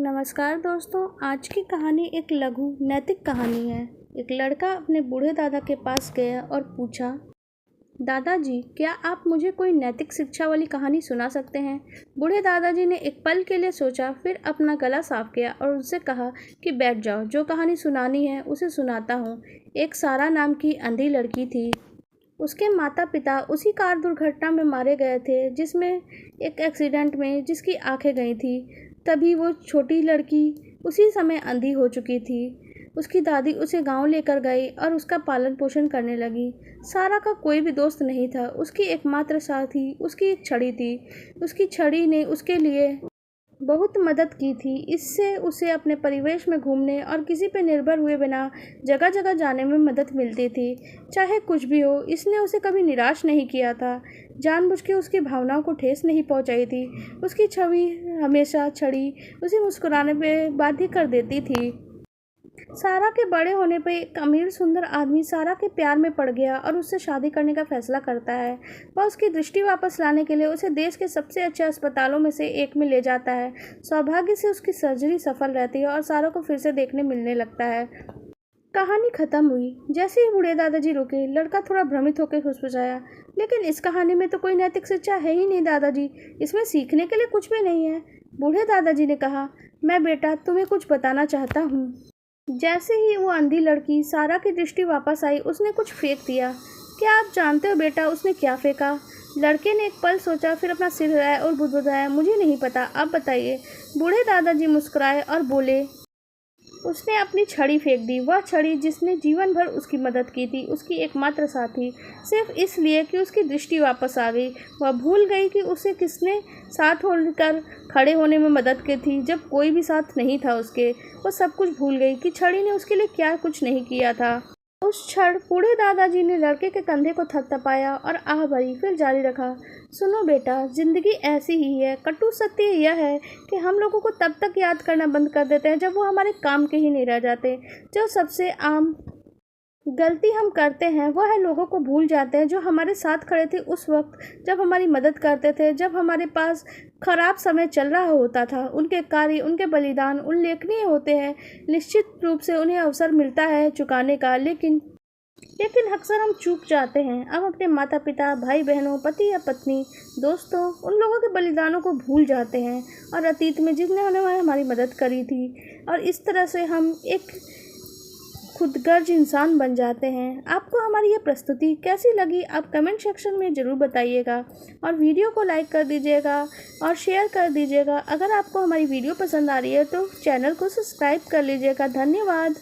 नमस्कार दोस्तों। आज की कहानी एक लघु नैतिक कहानी है। एक लड़का अपने बूढ़े दादा के पास गया और पूछा, दादाजी, क्या आप मुझे कोई नैतिक शिक्षा वाली कहानी सुना सकते हैं? बूढ़े दादाजी ने एक पल के लिए सोचा, फिर अपना गला साफ किया और उनसे कहा कि बैठ जाओ, जो कहानी सुनानी है उसे सुनाता हूँ। एक सारा नाम की अंधी लड़की थी। उसके माता पिता उसी कार दुर्घटना में मारे गए थे जिसमें एक एक्सीडेंट में जिसकी आंखें गई थी। तभी वो छोटी लड़की उसी समय अंधी हो चुकी थी। उसकी दादी उसे गांव लेकर गई और उसका पालन पोषण करने लगी। सारा का कोई भी दोस्त नहीं था। उसकी एकमात्र साथी उसकी एक छड़ी थी। उसकी छड़ी ने उसके लिए बहुत मदद की थी। इससे उसे अपने परिवेश में घूमने और किसी पर निर्भर हुए बिना जगह जगह जाने में मदद मिलती थी। चाहे कुछ भी हो, इसने उसे कभी निराश नहीं किया था। जानबूझ के उसकी भावनाओं को ठेस नहीं पहुंचाई थी। उसकी छवि हमेशा छड़ी उसे मुस्कुराने पे बाध्य कर देती थी। सारा के बड़े होने पर एक अमीर सुंदर आदमी सारा के प्यार में पड़ गया और उससे शादी करने का फैसला करता है। वह उसकी दृष्टि वापस लाने के लिए उसे देश के सबसे अच्छे अस्पतालों में से एक में ले जाता है। सौभाग्य से उसकी सर्जरी सफल रहती है और सारा को फिर से देखने मिलने लगता है। कहानी खत्म हुई। जैसे ही बूढ़े दादाजी रुके, लड़का थोड़ा भ्रमित होकर फुसफुसाया, लेकिन इस कहानी में तो कोई नैतिक शिक्षा है ही नहीं दादाजी। इसमें सीखने के लिए कुछ भी नहीं है। बूढ़े दादाजी ने कहा, मैं बेटा तुम्हें कुछ बताना चाहता हूँ। जैसे ही वो अंधी लड़की सारा की दृष्टि वापस आई, उसने कुछ फेंक दिया। क्या आप जानते हो बेटा उसने क्या फेंका? लड़के ने एक पल सोचा, फिर अपना सिर हिलाया और बुदबुदाया, मुझे नहीं पता, आप बताइए। बूढ़े दादाजी मुस्कुराए और बोले, उसने अपनी छड़ी फेंक दी। वह छड़ी जिसने जीवन भर उसकी मदद की थी, उसकी एकमात्र साथी, सिर्फ इसलिए कि उसकी दृष्टि वापस आ गई। वह भूल गई कि उसे किसने साथ होकर खड़े होने में मदद की थी जब कोई भी साथ नहीं था उसके। वह सब कुछ भूल गई कि छड़ी ने उसके लिए क्या कुछ नहीं किया था। उस क्षण बूढ़े दादाजी ने लड़के के कंधे को थपथपाया और आह भरी, फिर जारी रखा, सुनो बेटा, जिंदगी ऐसी ही है। कटु सत्य यह है कि हम लोगों को तब तक याद करना बंद कर देते हैं जब वो हमारे काम के ही नहीं रह जाते। जो सबसे आम गलती हम करते हैं वह है लोगों को भूल जाते हैं जो हमारे साथ खड़े थे उस वक्त, जब हमारी मदद करते थे, जब हमारे पास खराब समय चल रहा होता था। उनके कार्य, उनके बलिदान उल्लेखनीय होते हैं। निश्चित रूप से उन्हें अवसर मिलता है चुकाने का, लेकिन अक्सर हम चूक जाते हैं। हम अपने माता पिता, भाई बहनों, पति या पत्नी, दोस्तों, उन लोगों के बलिदानों को भूल जाते हैं और अतीत में जिन्होंने हमारी मदद करी थी, और इस तरह से हम एक खुदगर्ज इंसान बन जाते हैं। आपको हमारी ये प्रस्तुति कैसी लगी, आप कमेंट सेक्शन में ज़रूर बताइएगा और वीडियो को लाइक कर दीजिएगा और शेयर कर दीजिएगा। अगर आपको हमारी वीडियो पसंद आ रही है तो चैनल को सब्सक्राइब कर लीजिएगा। धन्यवाद।